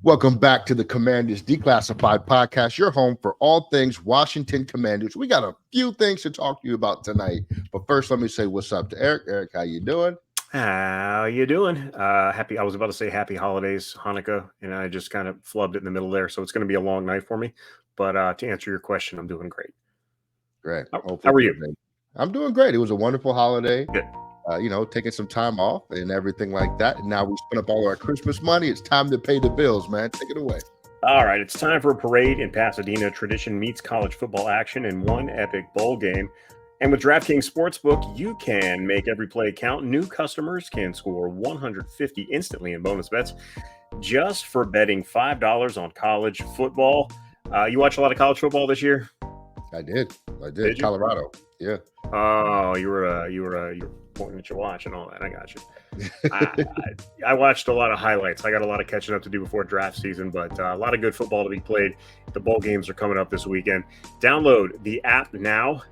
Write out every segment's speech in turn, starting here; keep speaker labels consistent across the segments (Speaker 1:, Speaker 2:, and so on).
Speaker 1: Welcome back to the Commanders Declassified Podcast, your home for all things Washington Commanders. We got a few things to talk to you about tonight, but first, let me say what's up to Eric. Eric, how you doing?
Speaker 2: How you doing? Happy. I was about to say happy holidays, Hanukkah, and I just kind of flubbed it in the middle there. So it's going to be a long night for me. But to answer your question, I'm doing great.
Speaker 1: Great.
Speaker 2: How are you?
Speaker 1: I'm doing great. It was a wonderful holiday.
Speaker 2: Good.
Speaker 1: Taking some time off and everything like that. And now we spent up all our Christmas money. It's time to pay the bills, man. Take it away.
Speaker 2: All right, it's time for a parade in Pasadena. Tradition meets college football action in one epic bowl game. And with DraftKings Sportsbook, you can make every play count. New customers can score $150 instantly in bonus bets just for betting $5 on college football. You watch a lot of college football this year?
Speaker 1: I did. Colorado. Yeah.
Speaker 2: Oh, you were pointing at your watch and all that. I got you. I watched a lot of highlights. I got a lot of catching up to do before draft season, but a lot of good football to be played. The bowl games are coming up this weekend. Download the app now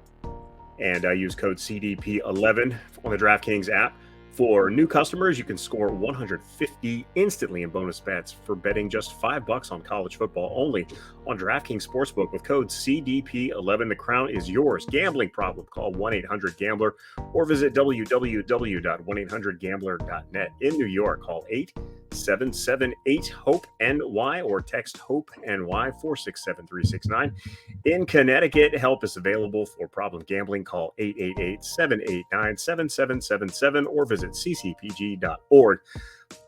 Speaker 2: and use code CDP11 on the DraftKings app. For new customers, you can score $150 instantly in bonus bets for betting just $5 on college football only on DraftKings Sportsbook with code CDP11. The crown is yours. Gambling problem? Call 1-800-GAMBLER or visit www.1800gambler.net. In New York, call 877-8-HOPE-NY or text HOPE-NY 467-369. In Connecticut, help is available for problem gambling. Call 888-789-7777 or visit ccpg.org.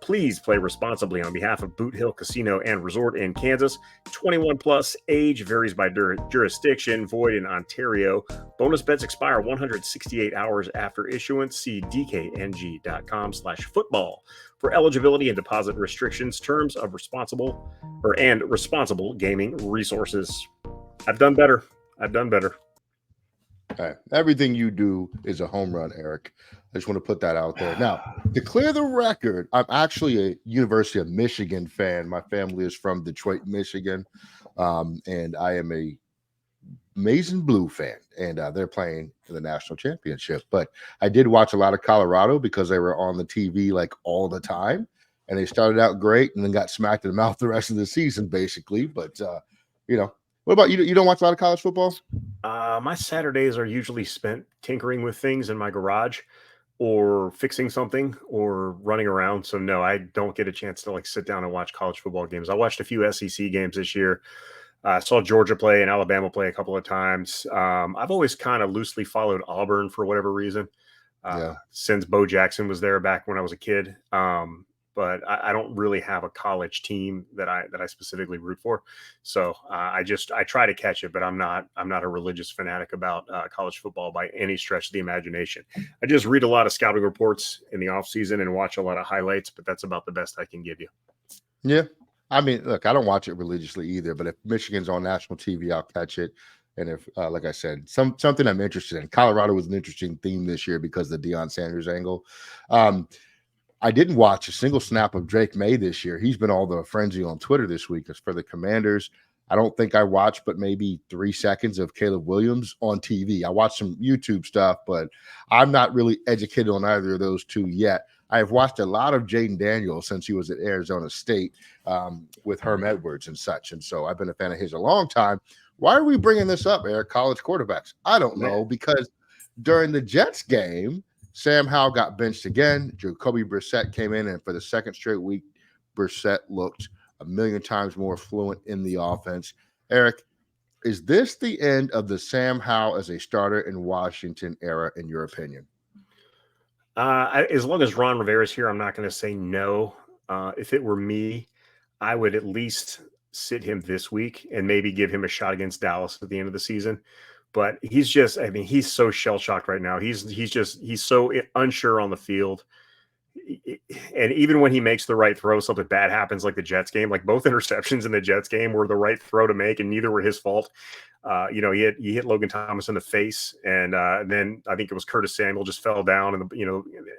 Speaker 2: Please play responsibly on behalf of Boot Hill Casino and Resort in Kansas. 21 plus, age varies by jurisdiction, void in Ontario. Bonus bets expire 168 hours after issuance. See dkng.com/football for eligibility and deposit restrictions, terms of responsible gaming resources. I've done better.
Speaker 1: Okay. Everything you do is a home run, Eric. I just want to put that out there. Now, to clear the record, I'm actually a University of Michigan fan. My family is from Detroit, Michigan, and I am a Mason Blue fan, and they're playing for the national championship. But I did watch a lot of Colorado because they were on the TV like all the time, and they started out great and then got smacked in the mouth the rest of the season, basically. But what about you? You don't watch a lot of college football?
Speaker 2: My Saturdays are usually spent tinkering with things in my garage or fixing something or running around. So no, I don't get a chance to sit down and watch college football games. I watched a few SEC games this year. I saw Georgia play and Alabama play a couple of times. I've always kind of loosely followed Auburn for whatever reason, since Bo Jackson was there back when I was a kid. But I don't really have a college team that I specifically root for. So I try to catch it, but I'm not a religious fanatic about college football by any stretch of the imagination. I just read a lot of scouting reports in the off season and watch a lot of highlights, but that's about the best I can give you.
Speaker 1: Yeah. I mean, look, I don't watch it religiously either, but if Michigan's on national TV, I'll catch it. And if, like I said, something I'm interested in. Colorado was an interesting theme this year because of the Deion Sanders angle. I didn't watch a single snap of Drake May this year. He's been all the frenzy on Twitter this week as for the Commanders. I don't think I watched but maybe 3 seconds of Caleb Williams on TV. I watched some YouTube stuff, but I'm not really educated on either of those two yet. I have watched a lot of Jaden Daniels since he was at Arizona State with Herm Edwards and such. And so I've been a fan of his a long time. Why are we bringing this up, Eric? College quarterbacks? I don't know, because during the Jets game, Sam Howell got benched again. Jacoby Brissett came in, and for the second straight week, Brissett looked a million times more fluent in the offense. Eric, is this the end of the Sam Howell as a starter in Washington era, in your opinion?
Speaker 2: As long as Ron Rivera's here, I'm not going to say no. If it were me, I would at least sit him this week and maybe give him a shot against Dallas at the end of the season. But he's so shell-shocked right now. He's so unsure on the field. And even when he makes the right throw, something bad happens, like the Jets game. Like both interceptions in the Jets game were the right throw to make, and neither were his fault. He hit Logan Thomas in the face, and then I think it was Curtis Samuel just fell down, and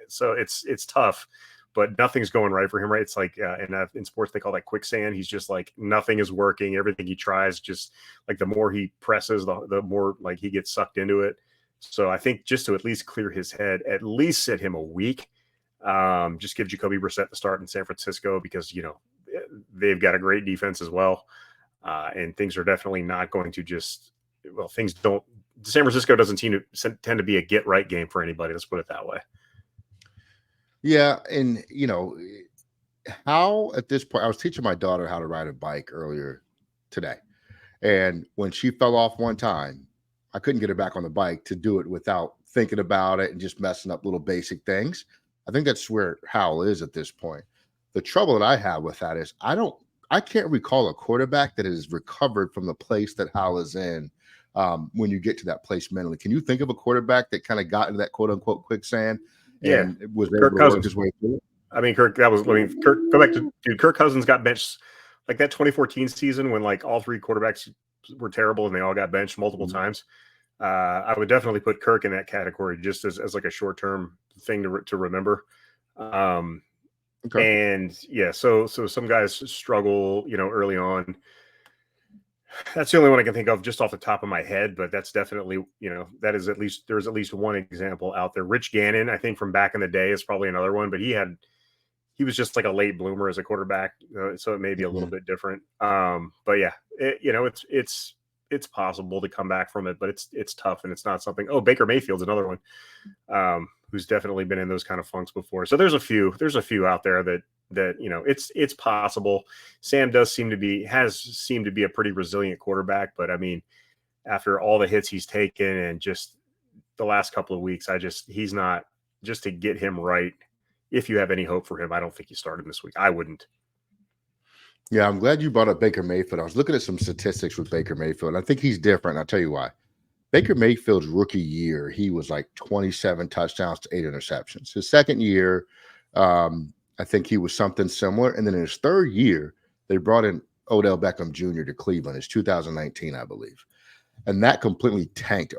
Speaker 2: so it's tough. But nothing's going right for him, right? It's like in sports, they call that quicksand. He's just like, nothing is working. Everything he tries, just like the more he presses, the more like he gets sucked into it. So I think just to at least clear his head, at least sit him a week. Just give Jacoby Brissett the start in San Francisco because, they've got a great defense as well. And things are definitely not going to just, well, things don't, San Francisco doesn't tend to be a get right game for anybody. Let's put it that way.
Speaker 1: Yeah, and how at this point, I was teaching my daughter how to ride a bike earlier today, and when she fell off one time, I couldn't get her back on the bike to do it without thinking about it and just messing up little basic things. I think that's where Howell is at this point. The trouble that I have with that is I can't recall a quarterback that has recovered from the place that Howell is in when you get to that place mentally. Can you think of a quarterback that kind of got into that quote unquote quicksand
Speaker 2: Yeah.
Speaker 1: and was able
Speaker 2: Kirk
Speaker 1: to
Speaker 2: Cousins.
Speaker 1: work his way through it?
Speaker 2: I mean, Kirk, go back to, dude, Kirk Cousins got benched like that 2014 season when like all three quarterbacks were terrible and they all got benched multiple times. I would definitely put Kirk in that category just as like a short-term thing to remember.
Speaker 1: Okay.
Speaker 2: And yeah, so some guys struggle, early on. That's the only one I can think of just off the top of my head, but that's definitely, there's at least one example out there. Rich Gannon, I think from back in the day is probably another one, but he was just like a late bloomer as a quarterback, so it may be a little bit different. But yeah, it's possible to come back from it, but it's tough and it's not something. Oh, Baker Mayfield's another one, who's definitely been in those kind of funks before. So there's a few out there that it's possible. Sam has seemed to be a pretty resilient quarterback, but I mean, after all the hits he's taken and just the last couple of weeks, he's not, just to get him right. If you have any hope for him, I don't think you start him this week. I wouldn't.
Speaker 1: Yeah, I'm glad you brought up Baker Mayfield. I was looking at some statistics with Baker Mayfield. I think he's different. I'll tell you why. Baker Mayfield's rookie year, he was like 27 touchdowns to 8 interceptions. His second year, I think he was something similar. And then in his third year, they brought in Odell Beckham Jr. to Cleveland. It's 2019, I believe. And that completely tanked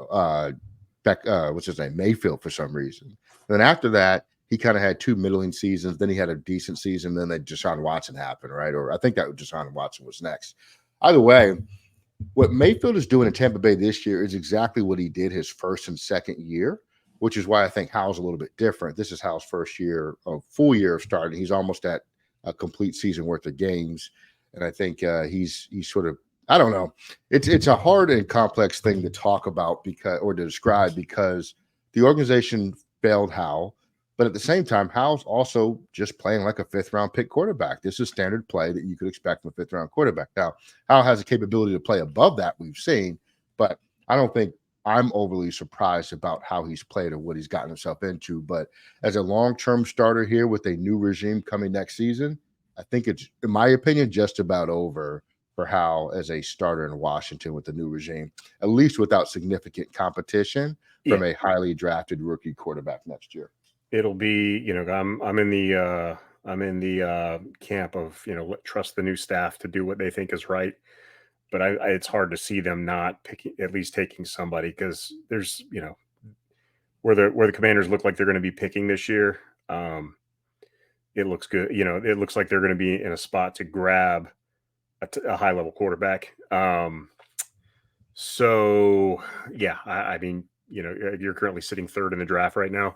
Speaker 1: what's his name? Mayfield for some reason. And then after that, he kind of had two middling seasons. Then he had a decent season. Then Deshaun Watson happened, right? Or I think that Deshaun Watson was next. Either way, what Mayfield is doing in Tampa Bay this year is exactly what he did his first and second year, which is why I think Howell's a little bit different. This is Howell's first year, a full year of starting. He's almost at a complete season worth of games. And I think he's sort of, I don't know. It's a hard and complex thing to talk about or to describe because the organization failed Howell. But at the same time, Howell's also just playing like a fifth-round pick quarterback. This is standard play that you could expect from a fifth-round quarterback. Now, Howell has the capability to play above that, we've seen, but I don't think I'm overly surprised about how he's played or what he's gotten himself into. But as a long-term starter here with a new regime coming next season, I think it's, in my opinion, just about over for Howell as a starter in Washington with the new regime, at least without significant competition from a highly drafted rookie quarterback next year.
Speaker 2: It'll be, I'm in the camp of, trust the new staff to do what they think is right. But it's hard to see them not picking, at least taking somebody, because there's, where the Commanders look like they're going to be picking this year. It looks good. It looks like they're going to be in a spot to grab a high level quarterback. So yeah, I mean, you're currently sitting third in the draft right now.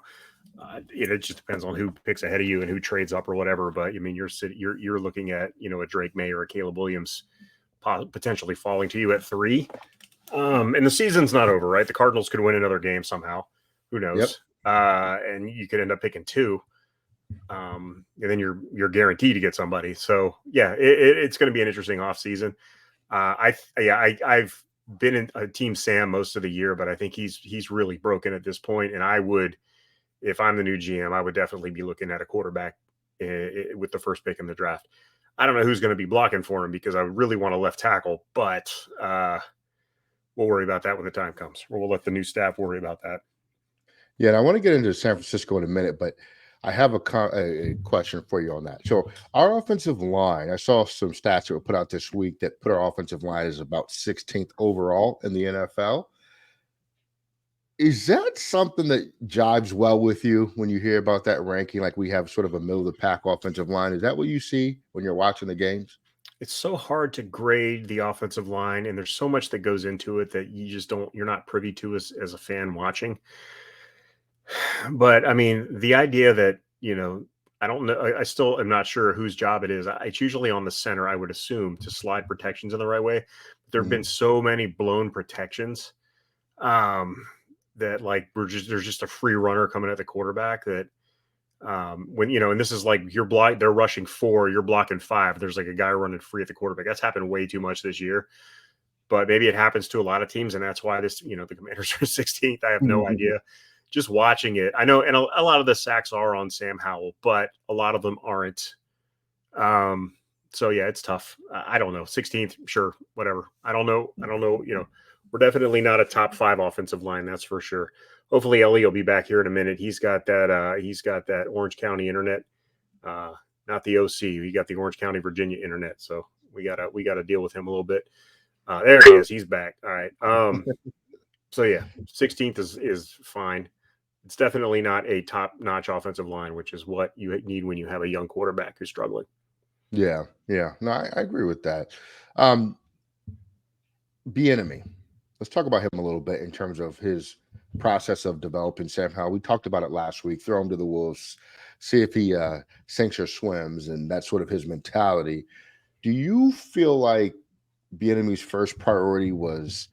Speaker 2: It just depends on who picks ahead of you and who trades up or whatever. But I mean, you're looking at, a Drake May or a Caleb Williams potentially falling to you at 3. And the season's not over, right? The Cardinals could win another game somehow. Who knows? Yep. And you could end up picking 2. And then you're guaranteed to get somebody. So yeah, it's going to be an interesting offseason. I've been in a Team Sam most of the year, but I think he's really broken at this point. And I would, if I'm the new GM, I would definitely be looking at a quarterback with the first pick in the draft. I don't know who's going to be blocking for him because I really want a left tackle, but we'll worry about that when the time comes, or we'll let the new staff worry about that.
Speaker 1: Yeah, and I want to get into San Francisco in a minute, but I have a question for you on that. So our offensive line, I saw some stats that were put out this week that put our offensive line as about 16th overall in the NFL. Is that something that jives well with you when you hear about that ranking? Like we have sort of a middle of the pack offensive line. Is that what you see when you're watching the games?
Speaker 2: It's so hard to grade the offensive line, and there's so much that goes into it that you're not privy to as a fan watching. But I mean, the idea that, I don't know. I still am not sure whose job it is. It's usually on the center, I would assume, to slide protections in the right way. There have been so many blown protections that like there's just a free runner coming at the quarterback that when and this is like they're rushing 4, you're blocking 5. There's like a guy running free at the quarterback. That's happened way too much this year. But maybe it happens to a lot of teams, and that's why the Commanders are 16th. I have no idea. Just watching it, I know, and a lot of the sacks are on Sam Howell, but a lot of them aren't. So yeah, it's tough. I don't know. 16th, sure, whatever. I don't know. We're definitely not a top 5 offensive line, that's for sure. Hopefully Ellie will be back here in a minute. He's got that Orange County internet, not the OC. He got the Orange County, Virginia internet. So we gotta deal with him a little bit. There he is. He's back. All right. So yeah, 16th is fine. It's definitely not a top-notch offensive line, which is what you need when you have a young quarterback who's struggling.
Speaker 1: Yeah. No, I agree with that. Bieniemy. Let's talk about him a little bit in terms of his process of developing Sam Howell. We talked about it last week. Throw him to the wolves, see if he sinks or swims, and that's sort of his mentality. Do you feel like Bieniemy's first priority was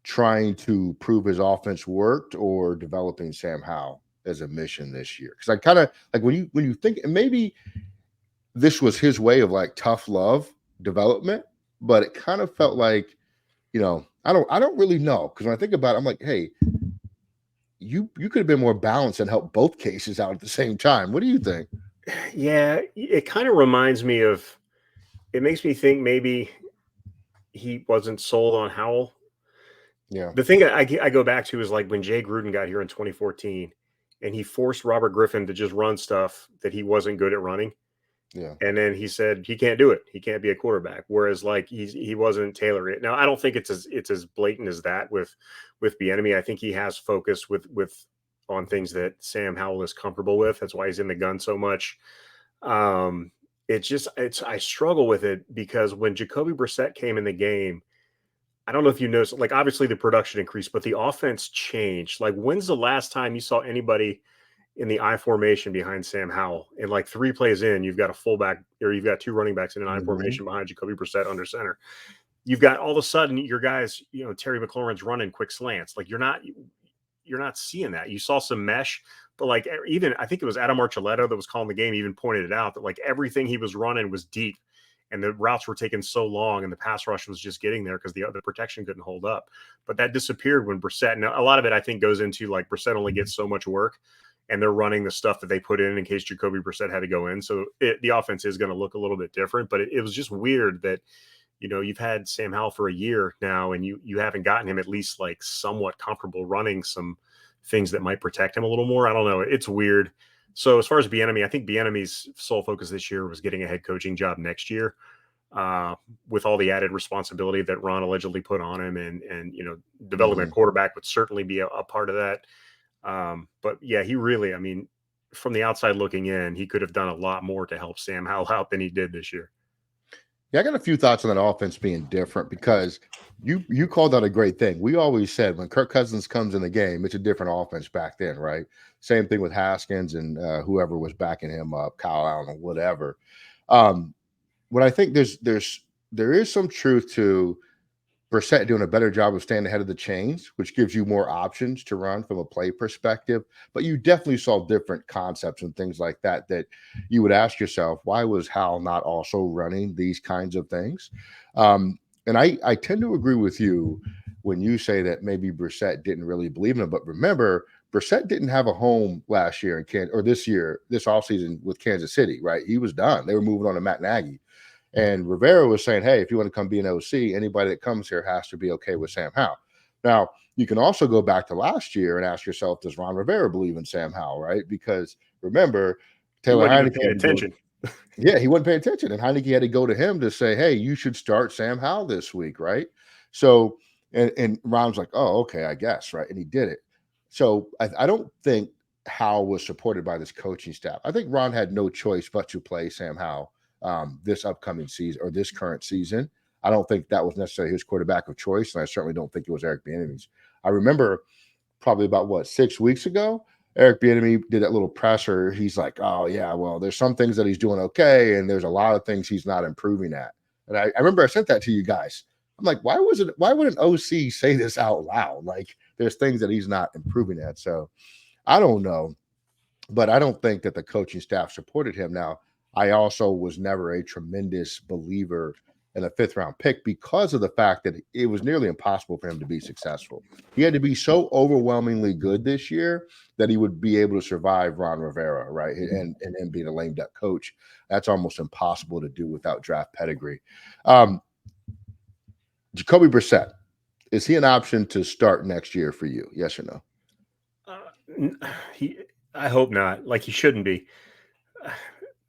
Speaker 1: trying to prove his offense worked or developing Sam Howell as a mission this year? Because I kind of like when you think, and maybe this was his way of like tough love development, but it kind of felt like, I don't really know, because when I think about it, I'm like, hey, you could have been more balanced and helped both cases out at the same time. What do you think?
Speaker 2: Yeah, it kind of reminds me of. It makes me think maybe he wasn't sold on Howell.
Speaker 1: Yeah.
Speaker 2: The thing I go back to is like when Jay Gruden got here in 2014, and he forced Robert Griffin to just run stuff that he wasn't good at running.
Speaker 1: Yeah.
Speaker 2: And then he said he can't do it. He can't be a quarterback. Whereas like he wasn't tailoring it. Now I don't think it's as blatant as that with Bieniemy. I think he has focused with on things that Sam Howell is comfortable with. That's why he's in the gun so much. I struggle with it because when Jacoby Brissett came in the game, I don't know if you noticed, like obviously the production increased, but the offense changed. Like when's the last time you saw anybody in the I formation behind Sam Howell? And like 3 plays in, you've got a fullback or you've got 2 running backs in an I formation behind Jacoby Brissett under center. You've got all of a sudden your guys, Terry McLaurin's running quick slants. Like you're not seeing that. You saw some mesh, but like even I think it was Adam Archuleta that was calling the game, even pointed it out that like everything he was running was deep. And the routes were taking so long, and the pass rush was just getting there because the other protection couldn't hold up. But that disappeared when Brissett. Now, a lot of it, I think, goes into like Brissett only gets so much work, and they're running the stuff that they put in case Jacoby Brissett had to go in. So the offense is going to look a little bit different. But it was just weird that you've had Sam Howell for a year now, and you haven't gotten him at least like somewhat comfortable running some things that might protect him a little more. I don't know. It's weird. So as far as Bieniemy, I think Bieniemy's sole focus this year was getting a head coaching job next year, with all the added responsibility that Ron allegedly put on him, and developing a quarterback would certainly be a part of that. But yeah, he really, I mean, from the outside looking in, he could have done a lot more to help Sam Howell out than he did this year.
Speaker 1: Yeah, I got a few thoughts on that offense being different because you called out a great thing. We always said when Kirk Cousins comes in the game, it's a different offense back then, right? Same thing with Haskins and whoever was backing him up, Kyle Allen or whatever. What I think there is some truth to Brissett doing a better job of staying ahead of the chains, which gives you more options to run from a play perspective. But you definitely saw different concepts and things like that you would ask yourself, why was Hal not also running these kinds of things? And I tend to agree with you when you say that maybe Brissett didn't really believe in him. But remember, Brissett didn't have a home last year this offseason with Kansas City, right? He was done. They were moving on to Matt Nagy. And Rivera was saying, hey, if you want to come be an OC, anybody that comes here has to be okay with Sam Howell. Now, you can also go back to last year and ask yourself, does Ron Rivera believe in Sam Howell, right? Because remember, Taylor Heineke
Speaker 2: paid attention.
Speaker 1: He wasn't paying attention. And Heineke had to go to him to say, hey, you should start Sam Howell this week, right? So, and Ron's like, oh, okay, I guess, right? And he did it. So I don't think Howell was supported by this coaching staff. I think Ron had no choice but to play Sam Howell this upcoming season or this current season. I don't think that was necessarily his quarterback of choice, and I certainly don't think it was Eric Bieniemy's. I remember probably about 6 weeks ago, Eric Bieniemy did that little presser. He's like, "Oh yeah, well, there's some things that he's doing okay, and there's a lot of things he's not improving at." And I remember I sent that to you guys. I'm like, why was it? Why would an OC say this out loud? Like, there's things that he's not improving at. So I don't know, but I don't think that the coaching staff supported him. Now, I also was never a tremendous believer in a fifth round pick because of the fact that it was nearly impossible for him to be successful. He had to be so overwhelmingly good this year that he would be able to survive Ron Rivera, right? And him being a lame duck coach. That's almost impossible to do without draft pedigree. Jacoby Brissett, is he an option to start next year for you? Yes or no?
Speaker 2: I hope not. Like, he shouldn't be.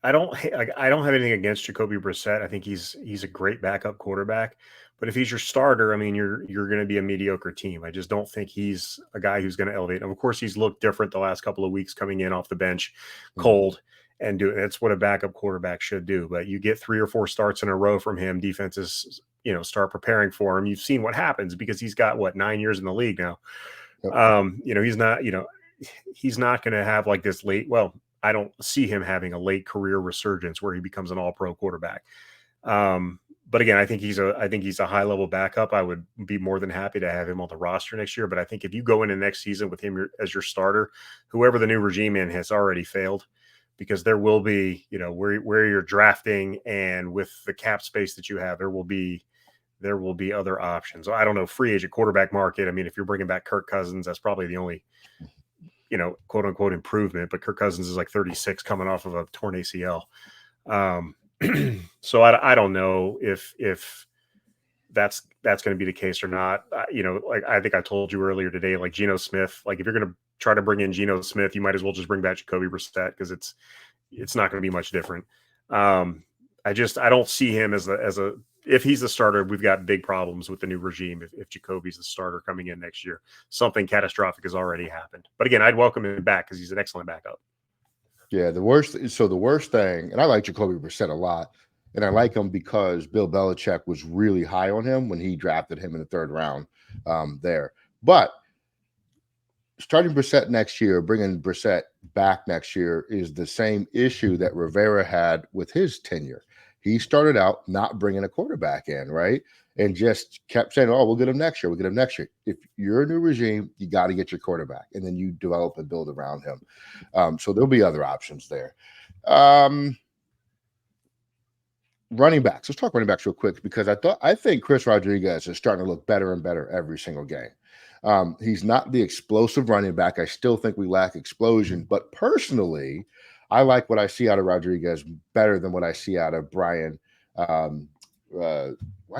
Speaker 2: I don't have anything against Jacoby Brissett. I think he's a great backup quarterback. But if he's your starter, I mean, you're going to be a mediocre team. I just don't think he's a guy who's going to elevate. And of course, he's looked different the last couple of weeks coming in off the bench, cold, and do. That's what a backup quarterback should do. But you get 3 or 4 starts in a row from him, defenses, start preparing for him. You've seen what happens because he's got 9 years in the league now. Yep. He's not going to have like this late. Well, I don't see him having a late career resurgence where he becomes an all-pro quarterback. But again, I think he's a high-level backup. I would be more than happy to have him on the roster next year. But I think if you go into next season with him as your starter, whoever the new regime in has already failed, because there will be, where you're drafting and with the cap space that you have, there will be other options. I don't know, free agent quarterback market. I mean, if you're bringing back Kirk Cousins, that's probably the only, quote unquote improvement, but Kirk Cousins is like 36 coming off of a torn ACL. So I don't know if that's going to be the case or not. Like I think I told you earlier today, like Geno Smith, like if you're going to try to bring in Geno Smith, you might as well just bring back Jacoby Brissett because it's not going to be much different. I don't see him as a if he's the starter, we've got big problems with the new regime. If Jacoby's the starter coming in next year, something catastrophic has already happened. But again, I'd welcome him back because he's an excellent backup.
Speaker 1: Yeah, the worst thing, and I like Jacoby Brissett a lot, and I like him because Bill Belichick was really high on him when he drafted him in the 3rd round there. But starting Brissett next year, bringing Brissett back next year is the same issue that Rivera had with his tenure. He started out not bringing a quarterback in, right? And just kept saying, "Oh, we'll get him next year. We'll get him next year." If you're a new regime, you got to get your quarterback, and then you develop and build around him. So there'll be other options there. Running backs. Let's talk running backs real quick because I think Chris Rodriguez is starting to look better and better every single game. He's not the explosive running back. I still think we lack explosion, but personally, I like what I see out of Rodriguez better than what I see out of Brian. Why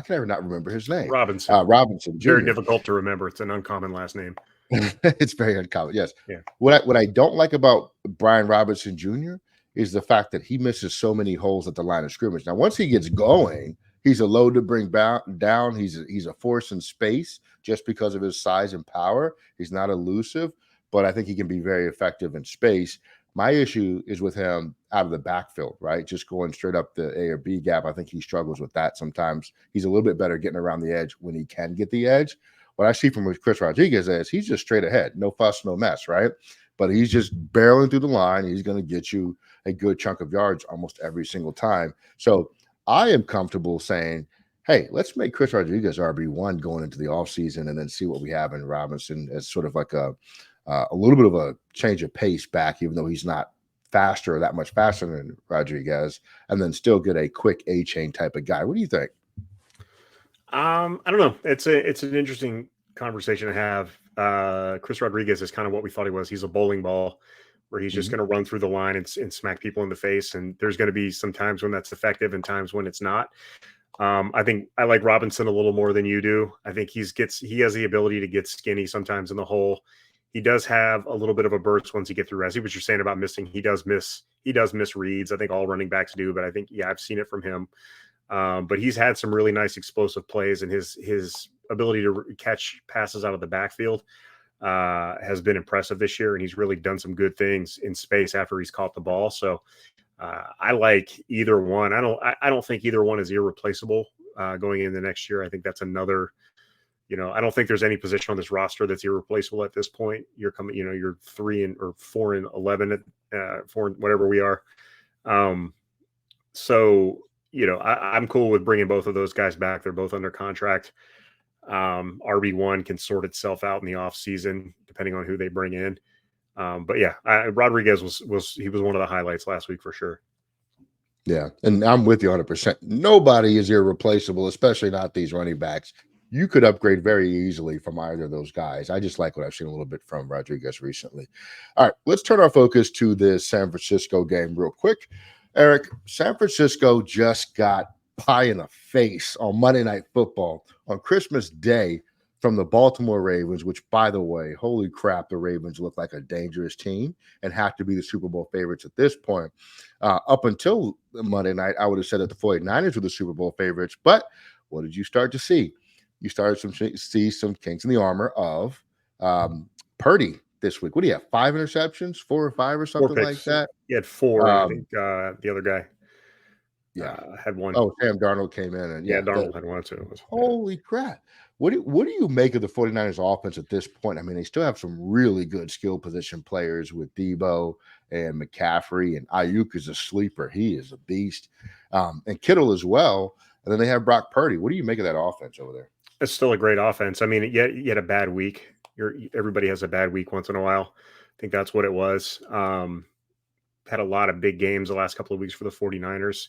Speaker 1: can I not remember his name?
Speaker 2: Robinson.
Speaker 1: Robinson Jr.
Speaker 2: Very difficult to remember. It's an uncommon last name.
Speaker 1: It's very uncommon. Yes.
Speaker 2: Yeah.
Speaker 1: What I don't like about Brian Robinson Jr. is the fact that he misses so many holes at the line of scrimmage. Now, once he gets going, he's a load to bring down. He's a force in space just because of his size and power. He's not elusive, but I think he can be very effective in space. My issue is with him out of the backfield, right? Just going straight up the A or B gap. I think he struggles with that sometimes. He's a little bit better getting around the edge when he can get the edge. What I see from Chris Rodriguez is he's just straight ahead, no fuss, no mess, right? But he's just barreling through the line. He's going to get you a good chunk of yards almost every single time. So I am comfortable saying, hey, let's make Chris Rodriguez RB1 going into the offseason and then see what we have in Robinson as sort of like a little bit of a change of pace back, even though he's not faster or that much faster than Rodriguez, and then still get a quick A-chain type of guy. What do you think?
Speaker 2: I don't know. It's an interesting conversation to have. Chris Rodriguez is kind of what we thought he was. He's a bowling ball where he's just going to run through the line and smack people in the face. And there's going to be some times when that's effective and times when it's not. I think I like Robinson a little more than you do. I think he has the ability to get skinny sometimes in the hole. He does have a little bit of a burst once you get through. I see what you're saying about missing. He does miss reads. I think all running backs do, but I think, I've seen it from him. But he's had some really nice explosive plays, and his ability to catch passes out of the backfield has been impressive this year. And he's really done some good things in space after he's caught the ball. So I like either one. I don't think either one is irreplaceable going into next year. I think that's another I don't think there's any position on this roster that's irreplaceable at this point. You're 4-11 at 4, whatever we are. So, I'm cool with bringing both of those guys back. They're both under contract. RB1 can sort itself out in the off season, depending on who they bring in. But yeah, Rodriguez was one of the highlights last week for sure.
Speaker 1: Yeah, and I'm with you 100%. Nobody is irreplaceable, especially not these running backs. You could upgrade very easily from either of those guys. I just like what I've seen a little bit from Rodriguez recently. All right, let's turn our focus to the San Francisco game real quick. Eric, San Francisco just got pie in the face on Monday Night Football on Christmas Day from the Baltimore Ravens, which, by the way, holy crap, the Ravens look like a dangerous team and have to be the Super Bowl favorites at this point. Up until Monday night, I would have said that the 49ers were the Super Bowl favorites. But what did you start to see? You started to see some kinks in the armor of Purdy this week. What do you have, 5 interceptions, 4 or 5 or something like that?
Speaker 2: He had 4. I think the other guy had 1.
Speaker 1: Oh, Sam Darnold came in. And
Speaker 2: Darnold had 1 too.
Speaker 1: Holy crap. What do you make of the 49ers offense at this point? I mean, they still have some really good skill position players with Debo and McCaffrey, and Ayuk is a sleeper. He is a beast. And Kittle as well. And then they have Brock Purdy. What do you make of that offense over there?
Speaker 2: It's still a great offense. I mean, you had a bad week. Everybody has a bad week once in a while. I think that's what it was. Had a lot of big games the last couple of weeks for the 49ers.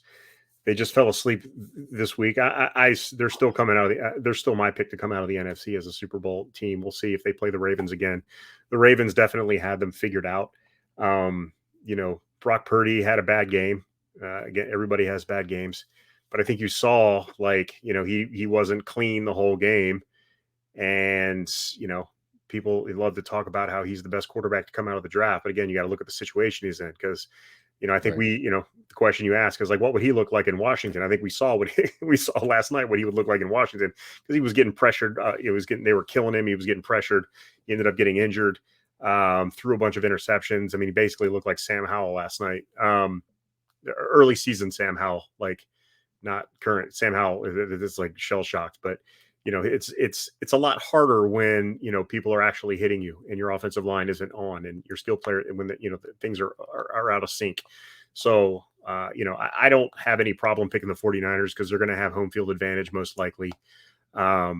Speaker 2: They just fell asleep this week. They're still coming out of they're still my pick to come out of the NFC as a Super Bowl team. We'll see if they play the Ravens again. The Ravens definitely had them figured out. Brock Purdy had a bad game. Again, everybody has bad games, but I think you saw he wasn't clean the whole game, and people love to talk about how he's the best quarterback to come out of the draft. But again, you got to look at the situation he's in because. I think the question you ask is like, what would he look like in Washington? I think we saw we saw last night what he would look like in Washington because he was getting pressured. They were killing him. He was getting pressured. He ended up getting injured, threw a bunch of interceptions. I mean, he basically looked like Sam Howell last night. Early season Sam Howell, like not current Sam Howell. It's like shell shocked, but it's a lot harder when people are actually hitting you and your offensive line isn't on and your skill player when things are out of sync. So I don't have any problem picking the 49ers because they're going to have home field advantage most likely. I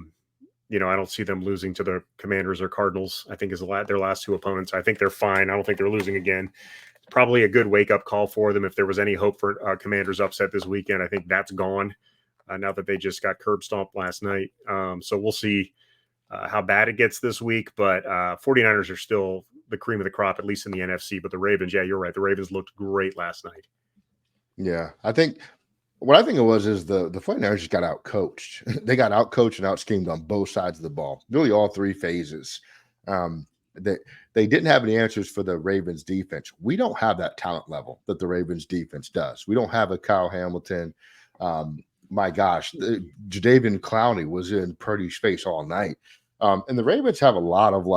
Speaker 2: don't see them losing to the Commanders or Cardinals. I think is their last 2 opponents. I think they're fine. I don't think they're losing again. It's probably a good wake up call for them if there was any hope for Commanders upset this weekend. I think that's gone. Now that they just got curb stomped last night. So we'll see how bad it gets this week. But 49ers are still the cream of the crop, at least in the NFC. But the Ravens, yeah, you're right. The Ravens looked great last night. Yeah,
Speaker 1: I think what I think it was is the 49ers just got out-coached. They got out-coached and out-schemed on both sides of the ball, really all 3 phases. They didn't have any answers for the Ravens defense. We don't have that talent level that the Ravens defense does. We don't have a Kyle Hamilton. My gosh, Jadeveon Clowney was in Purdy's face all night. And the Ravens have a lot of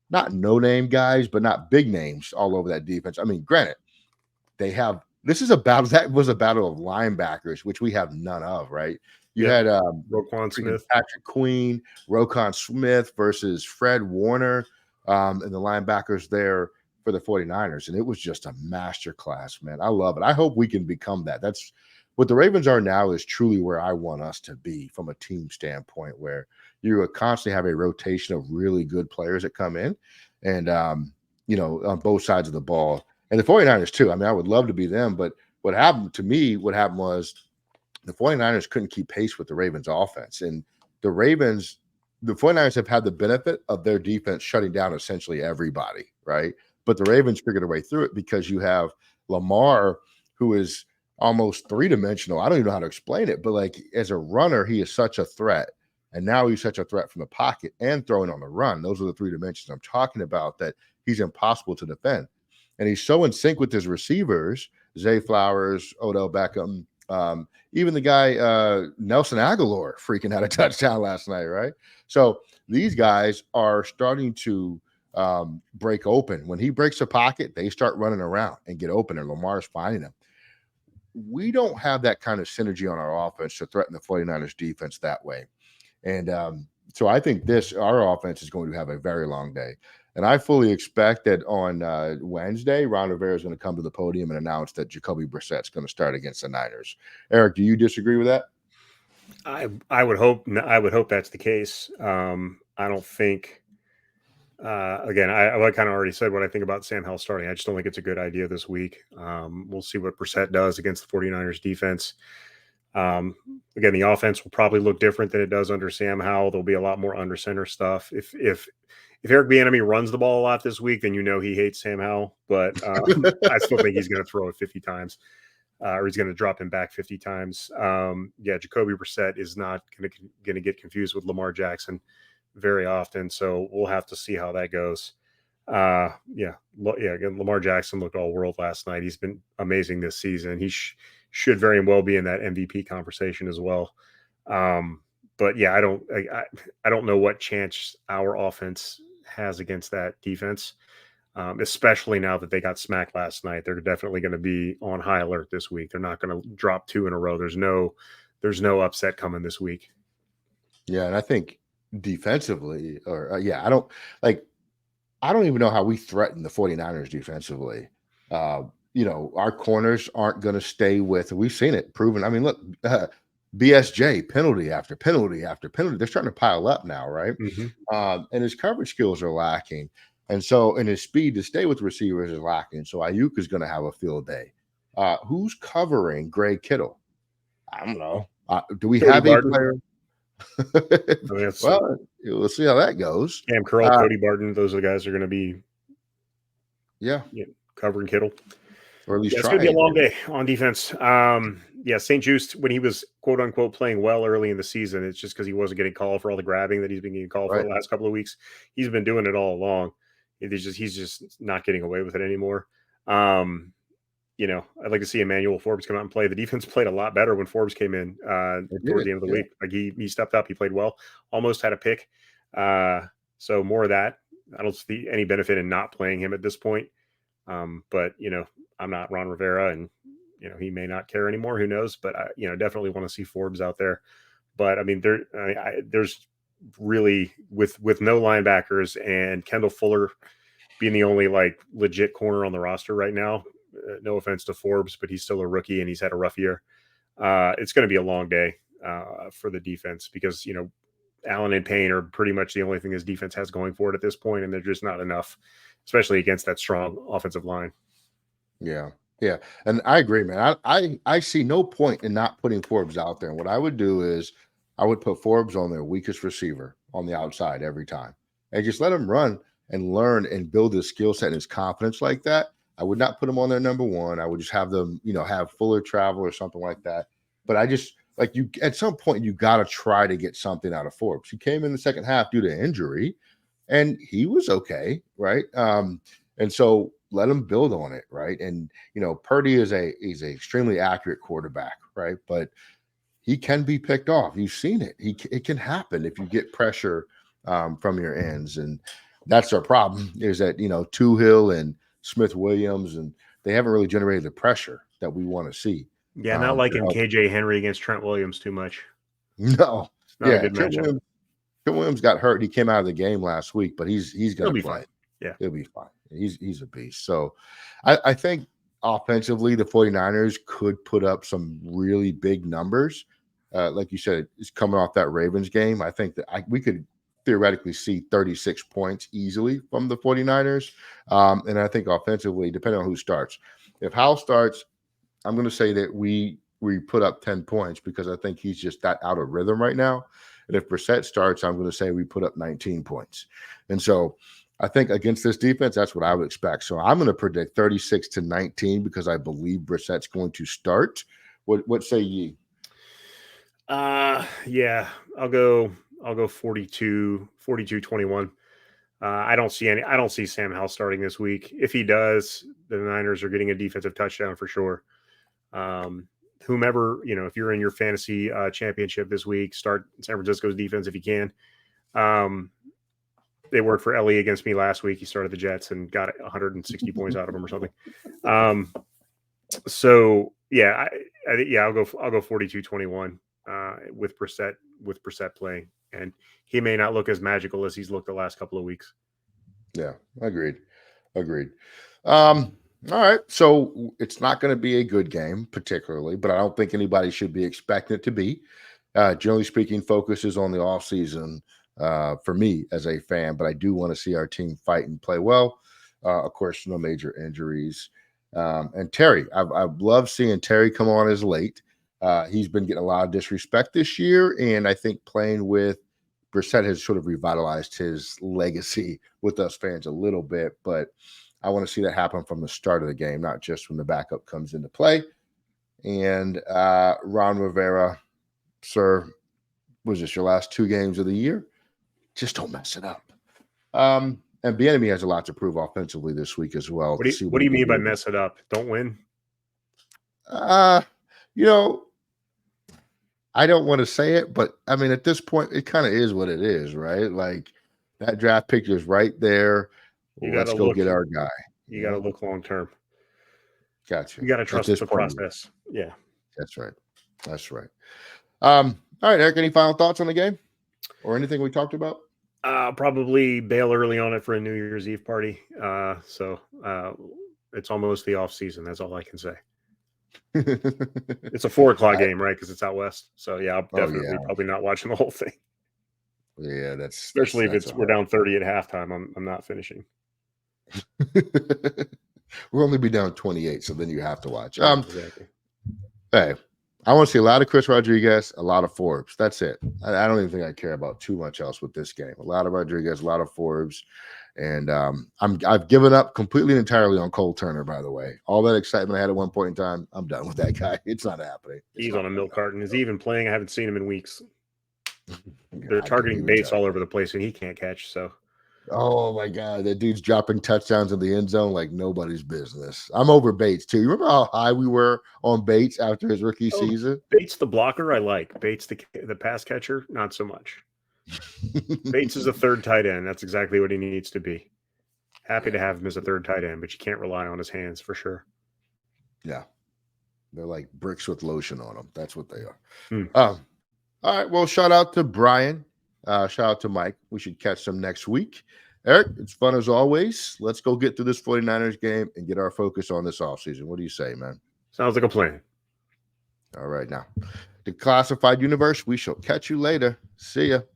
Speaker 1: not no-name guys, but not big names all over that defense. I mean, granted, this is a battle that was a battle of linebackers, which we have none of, right? You had
Speaker 2: Roquan Smith,
Speaker 1: Patrick Queen, Roquan Smith versus Fred Warner, and the linebackers there for the 49ers. And it was just a masterclass, man. I love it. I hope we can become that. That's what the Ravens are now is truly where I want us to be from a team standpoint, where you constantly have a rotation of really good players that come in and, on both sides of the ball. And the 49ers too. I mean, I would love to be them, but what happened was the 49ers couldn't keep pace with the Ravens offense. And the 49ers have had the benefit of their defense shutting down essentially everybody, right? But the Ravens figured a way through it because you have Lamar, who is almost 3-dimensional. I don't even know how to explain it, but as a runner, he is such a threat. And now he's such a threat from the pocket and throwing on the run. Those are the 3 dimensions I'm talking about that he's impossible to defend. And he's so in sync with his receivers, Zay Flowers, Odell Beckham, even the guy, Nelson Aguilar freaking had a touchdown last night, right? So these guys are starting to break open. When he breaks the pocket, they start running around and get open, and Lamar's finding them. We don't have that kind of synergy on our offense to threaten the 49ers defense that way. And So I think our offense is going to have a very long day. And I fully expect that on Wednesday, Ron Rivera is going to come to the podium and announce that Jacoby Brissett's going to start against the Niners. Eric, do you disagree with that?
Speaker 2: I would hope that's the case. I don't think. Again, I kind of already said what I think about Sam Howell starting. I just don't think it's a good idea this week. We'll see what Brissett does against the 49ers defense. Again, the offense will probably look different than it does under Sam Howell. There'll be a lot more under center stuff. If Eric Bieniemy runs the ball a lot this week, then he hates Sam Howell. But I still think he's going to throw it 50 times, or he's going to drop him back 50 times. Jacoby Brissett is not going to get confused with Lamar Jackson very often, so we'll have to see how that goes. Again, Lamar Jackson looked all world last night. He's been amazing this season. He should very well be in that MVP conversation as well. But yeah, I don't know what chance our offense has against that defense, especially now that they got smacked last night. They're definitely going to be on high alert this week. They're not going to drop 2 in a row. There's no upset coming this week.
Speaker 1: Yeah, and I think defensively, I don't even know how we threaten the 49ers defensively. Our corners aren't going to stay with, we've seen it proven. I mean, look, BSJ, penalty after penalty after penalty. They're starting to pile up now, right?
Speaker 2: Mm-hmm.
Speaker 1: And his coverage skills are lacking. And his speed to stay with receivers is lacking. So Ayuk is going to have a field day. Who's covering Greg Kittle? I don't know. Do we have a player? Well, we'll see how that goes.
Speaker 2: Cam Curl, Cody Barton, those are the guys who are going to be covering Kittle.
Speaker 1: Or at least
Speaker 2: it's going to be a long day on defense. St. Juste, when he was quote unquote playing well early in the season, it's just because he wasn't getting called for all the grabbing that he's been getting called for the last couple of weeks. He's been doing it all along. He's just not getting away with it anymore. I'd like to see Emmanuel Forbes come out and play. The defense played a lot better when Forbes came in toward the end of the week. Like he stepped up, he played well, almost had a pick. So more of that. I don't see any benefit in not playing him at this point. But I'm not Ron Rivera, and he may not care anymore. Who knows? But I definitely want to see Forbes out there. But I mean, there's really with no linebackers and Kendall Fuller being the only like legit corner on the roster right now. No offense to Forbes, but he's still a rookie and he's had a rough year. It's going to be a long day for the defense because Allen and Payne are pretty much the only thing his defense has going for it at this point, and they're just not enough, especially against that strong offensive line.
Speaker 1: Yeah, and I agree, man. I see no point in not putting Forbes out there. And what I would do is I would put Forbes on their weakest receiver on the outside every time, and just let him run and learn and build his skill set and his confidence like that. I would not put him on their number one. I would just have them, have Fuller travel or something like that. But I just at some point you got to try to get something out of Forbes. He came in the second half due to injury, and he was okay, right? And so let him build on it, right? And Purdy is a extremely accurate quarterback, right? But he can be picked off. You've seen it. It can happen if you get pressure from your ends, and that's our problem. Is that Tuhill and Smith Williams, and they haven't really generated the pressure that we want to see.
Speaker 2: Yeah, not liking KJ Henry against Trent Williams too much.
Speaker 1: No,
Speaker 2: not a good matchup.
Speaker 1: Trent Williams got hurt. He came out of the game last week, but he's going to play.
Speaker 2: Fine. Yeah,
Speaker 1: he'll be fine. He's a beast. So I think offensively, the 49ers could put up some really big numbers. Like you said, it's coming off that Ravens game. I think that we could theoretically see 36 points easily from the 49ers. And I think offensively, depending on who starts, if Howell starts, I'm going to say that we put up 10 points because I think he's just that out of rhythm right now. And if Brissett starts, I'm going to say we put up 19 points. And so I think against this defense, that's what I would expect. So I'm going to predict 36-19 because I believe Brissett's going to start. What say ye?
Speaker 2: Yeah, I'll go 42-21. I don't see Sam Howell starting this week. If he does, the Niners are getting a defensive touchdown for sure. Whomever, if you're in your fantasy championship this week, start San Francisco's defense if you can. They worked for Ellie against me last week. He started the Jets and got 160 points out of him or something. So yeah, I'll go 42-21 with Brissett playing. and he may not look as magical as he's looked the last couple of weeks.
Speaker 1: Yeah, agreed. All right, so it's not going to be a good game particularly, but I don't think anybody should be expecting it to be. Generally speaking, focus is on the offseason for me as a fan, but I do want to see our team fight and play well. Of course, no major injuries. And Terry, I've loved seeing Terry come on as late. He's been getting a lot of disrespect this year, and I think playing with Brissett has sort of revitalized his legacy with us fans a little bit, but I want to see that happen from the start of the game, not just when the backup comes into play. And Ron Rivera, sir, was this your last 2 games of the year? Just don't mess it up. And Bieniemy has a lot to prove offensively this week as well.
Speaker 2: What do you mean by mess it up? Don't win?
Speaker 1: You know, I don't want to say it, but I mean, at this point, it kind of is what it is, right? Like that draft pick is right there. Let's go get our guy.
Speaker 2: You got to look long term.
Speaker 1: Gotcha.
Speaker 2: You got to trust the process. Yeah,
Speaker 1: that's right. All right, Eric. Any final thoughts on the game or anything we talked about?
Speaker 2: Probably bail early on it for a New Year's Eve party. So it's almost the off season. That's all I can say. It's a 4:00 game, right? Because it's out west. So yeah, I'm definitely probably not watching the whole thing.
Speaker 1: Yeah,
Speaker 2: especially if we're down 30 at halftime. I'm not finishing.
Speaker 1: We'll only be down 28, so then you have to watch.
Speaker 2: Exactly.
Speaker 1: Hey, I want to see a lot of Chris Rodriguez, a lot of Forbes. That's it. I don't even think I care about too much else with this game. A lot of Rodriguez, a lot of Forbes, and I've given up completely and entirely on Cole Turner. By the way, all that excitement I had at one point in time, I'm done with that guy. It's not happening.
Speaker 2: He's on a milk carton. Is he even playing? I haven't seen him in weeks. They're targeting Bates all over the place, and he can't catch. So,
Speaker 1: oh my God, that dude's dropping touchdowns in the end zone like nobody's business. I'm over Bates too. You remember how high we were on Bates after his rookie season?
Speaker 2: Bates the blocker, I like. Bates the pass catcher, not so much. Bates is a third tight end. That's exactly what he needs to be. Happy to have him as a third tight end, but you can't rely on his hands for sure.
Speaker 1: Yeah, they're like bricks with lotion on them. That's what they are. All right. Well, shout out to Brian. Shout out to Mike. We should catch them next week. Eric, it's fun as always. Let's go get through this 49ers game and get our focus on this offseason. What do you say, man?
Speaker 2: Sounds like a plan.
Speaker 1: All right. Now, the classified universe, we shall catch you later. See ya.